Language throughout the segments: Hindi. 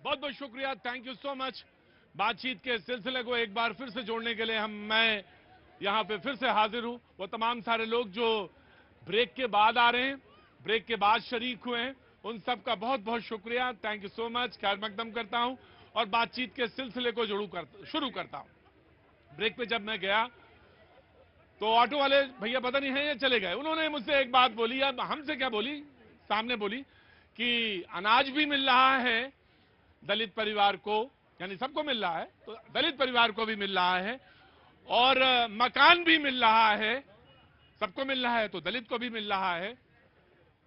बहुत बहुत शुक्रिया, थैंक यू सो मच। बातचीत के सिलसिले को एक बार फिर से जोड़ने के लिए मैं यहाँ पे फिर से हाजिर हूँ। वो तमाम सारे लोग जो ब्रेक के बाद आ रहे हैं, ब्रेक के बाद शरीक हुए हैं, उन सब का बहुत बहुत शुक्रिया, थैंक यू सो मच। खैर मकदम करता हूँ और बातचीत के सिलसिले को शुरू करता हूँ। ब्रेक पे जब मैं गया तो ऑटो वाले भैया पता नहीं है या चले गए, उन्होंने मुझसे एक बात बोली, अब हमसे क्या बोली, सामने बोली कि अनाज भी मिल रहा है दलित परिवार को, यानी सबको मिल रहा है, तो दलित परिवार को भी मिल रहा है, और मकान भी मिल रहा है, सबको मिल रहा है तो दलित को भी मिल रहा है।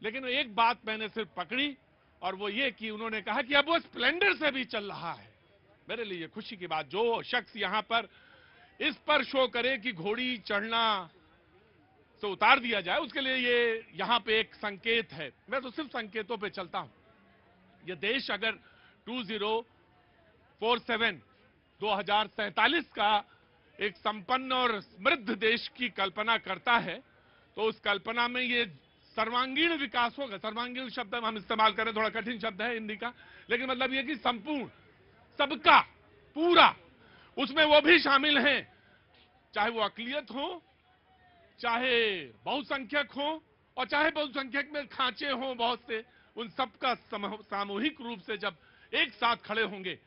लेकिन एक बात मैंने सिर्फ पकड़ी, और वो ये कि उन्होंने कहा कि अब वो स्प्लेंडर से भी चल रहा है। मेरे लिए खुशी की बात, जो शख्स यहां पर इस पर शो करे कि घोड़ी चढ़ना से उतार दिया जाए, उसके लिए ये यहां पे एक संकेत है। मैं तो सिर्फ संकेतों पे चलता हूं। ये देश अगर 2047 का एक संपन्न और समृद्ध देश की कल्पना करता है, तो उस कल्पना में ये सर्वांगीण विकास होगा। सर्वांगीण शब्द हम इस्तेमाल करें, थोड़ा कठिन शब्द है हिंदी का, लेकिन मतलब ये कि संपूर्ण, सबका, पूरा, उसमें वो भी शामिल हैं, चाहे वो अकलियत हो, चाहे बहुसंख्यक हो, और चाहे बहुसंख्यक में खांचे हों बहुत से, उन सबका सामूहिक रूप से जब एक साथ खड़े होंगे,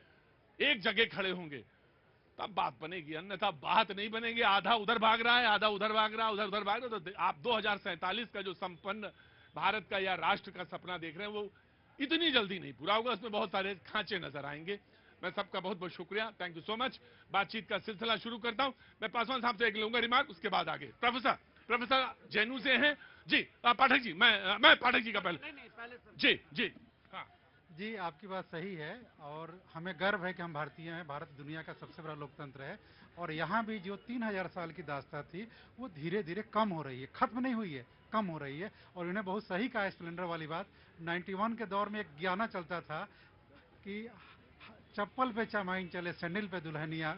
एक जगह खड़े होंगे, तब बात बनेगी, अन्यथा बात नहीं बनेगी। आधा उधर भाग रहा है, आधा उधर भाग रहा है, उधर उधर भाग रहा है, तो आप 2047 का जो संपन्न भारत का या राष्ट्र का सपना देख रहे हैं, वो इतनी जल्दी नहीं पूरा होगा, उसमें बहुत सारे खांचे नजर आएंगे। मैं सबका बहुत बहुत शुक्रिया, थैंक यू सो मच। बातचीत का सिलसिला शुरू करता हूं। मैं पासवान साहब से एक लूंगा रिमार्क, उसके बाद आगे प्रोफेसर जैनू से हैं जी। पाठक जी, मैं पाठक जी का पहले जी जी। हाँ जी, आपकी बात सही है और हमें गर्व है कि हम भारतीय हैं। भारत दुनिया का सबसे बड़ा लोकतंत्र है और यहाँ भी जो 3000 साल की दास्तां थी वो धीरे धीरे कम हो रही है, खत्म नहीं हुई है, कम हो रही है। और उन्हें बहुत सही कहा स्प्लेंडर वाली बात। 91 के दौर में एक गाना चलता था कि चप्पल पे चमाइन चले सैंडल पे दुल्हनिया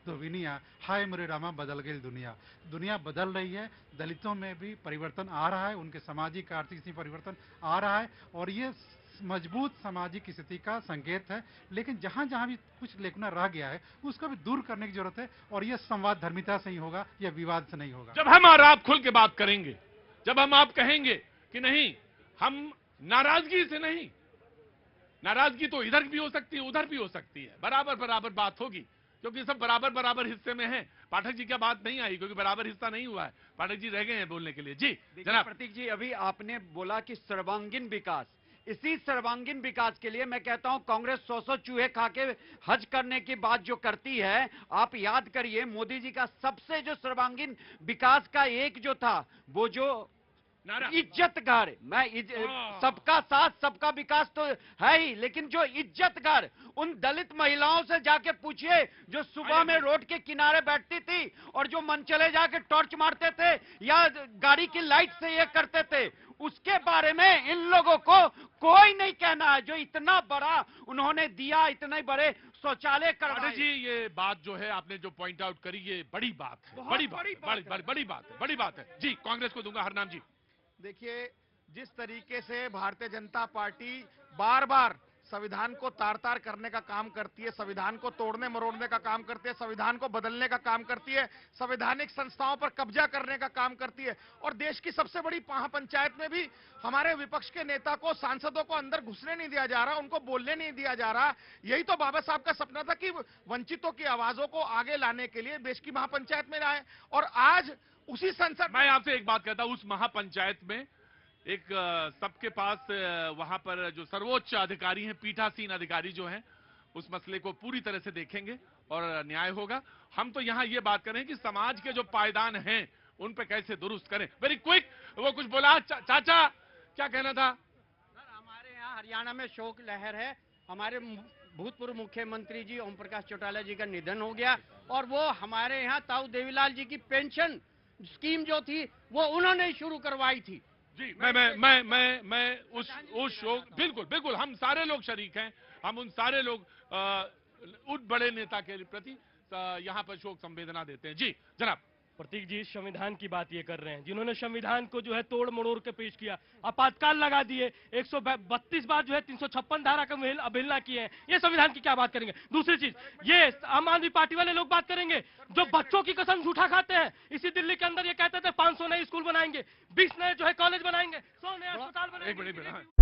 धोबिनिया, हाय मेरे रामा बदल गई दुनिया। दुनिया बदल रही है, दलितों में भी परिवर्तन आ रहा है, उनके सामाजिक आर्थिक स्थिति परिवर्तन आ रहा है और ये मजबूत सामाजिक स्थिति का संकेत है। लेकिन जहां जहां भी कुछ लेखना रह गया है उसको भी दूर करने की जरूरत है और यह संवाद धर्मिता से ही होगा, यह विवाद से नहीं होगा। जब हम और आप खुल के बात करेंगे, जब हम आप कहेंगे कि नहीं, हम नाराजगी से नहीं, नाराजगी तो इधर भी हो सकती है, उधर भी हो सकती है, बराबर बराबर बात होगी, क्योंकि सब बराबर बराबर हिस्से में हैं। पाठक जी क्या बात नहीं आई, क्योंकि बराबर हिस्सा नहीं हुआ है, पाठक जी रह गए हैं बोलने के लिए। जी जनाब। प्रतीक जी, अभी आपने बोला कि सर्वांगीण विकास, इसी सर्वांगीण विकास के लिए मैं कहता हूं कांग्रेस 100 चूहे खा के हज करने की बात जो करती है, आप याद करिए मोदी जी का सबसे जो सर्वांगीण विकास का एक जो था, वो जो इज्जत घर, सबका साथ सबका विकास तो है ही, लेकिन जो इज्जत घर, उन दलित महिलाओं से जाके पूछिए जो सुबह में रोड के किनारे बैठती थी और जो मनचले जाके टॉर्च मारते थे या गाड़ी की लाइट से ये करते थे, उसके बारे में इन लोगों को कोई नहीं कहना है। जो इतना बड़ा उन्होंने दिया, इतने बड़े शौचालय करवाए। जी ये बात जो है आपने जो पॉइंट आउट करी, ये बड़ी बात है, बड़ी बात है जी। कांग्रेस को दूंगा हरनाम जी। देखिए, जिस तरीके से भारतीय जनता पार्टी बार बार संविधान को तार तार करने का काम करती है, संविधान को तोड़ने मरोड़ने का काम करती है, संविधान को बदलने का काम करती है, संवैधानिक संस्थाओं पर कब्जा करने का काम करती है, और देश की सबसे बड़ी महापंचायत में भी हमारे विपक्ष के नेता को, सांसदों को अंदर घुसने नहीं दिया जा रहा, उनको बोलने नहीं दिया जा रहा। यही तो बाबा साहब का सपना था कि वंचितों की आवाजों को आगे लाने के लिए देश की महापंचायत में आए, और आज उसी संसद। मैं आपसे एक बात कहता हूं, उस महापंचायत में एक सबके पास वहां पर जो सर्वोच्च अधिकारी हैं, पीठासीन अधिकारी जो हैं, उस मसले को पूरी तरह से देखेंगे और न्याय होगा। हम तो यहां ये बात करें कि समाज के जो पायदान हैं उन पे कैसे दुरुस्त करें। वेरी क्विक, वो कुछ बोला चाचा, क्या कहना था? सर, हमारे यहाँ हरियाणा में शोक लहर है। हमारे भूतपूर्व मुख्यमंत्री जी ओम प्रकाश चौटाला जी का निधन हो गया और वो हमारे यहाँ ताऊ देवीलाल जी की पेंशन स्कीम जो थी वो उन्होंने शुरू करवाई थी जी। मैं उस शोक, बिल्कुल हम सारे लोग शरीक हैं, हम उन सारे लोग उन बड़े नेता के प्रति यहाँ पर शोक संवेदना देते हैं जी। जनाब। प्रतीक जी संविधान की बात ये कर रहे हैं, जिन्होंने संविधान को जो है तोड़ मरोड़ के पेश किया, आपातकाल लगा दिए, 132 बार जो है 356 धारा का अवहेलना किए हैं, ये संविधान की क्या बात करेंगे। दूसरी चीज, ये आम आदमी पार्टी वाले लोग बात करेंगे जो बच्चों की कसम झूठा खाते हैं। इसी दिल्ली के अंदर ये कहते थे 500 नए स्कूल बनाएंगे, 20 नए जो है कॉलेज बनाएंगे, 100 नए अस्पताल बनाएंगे।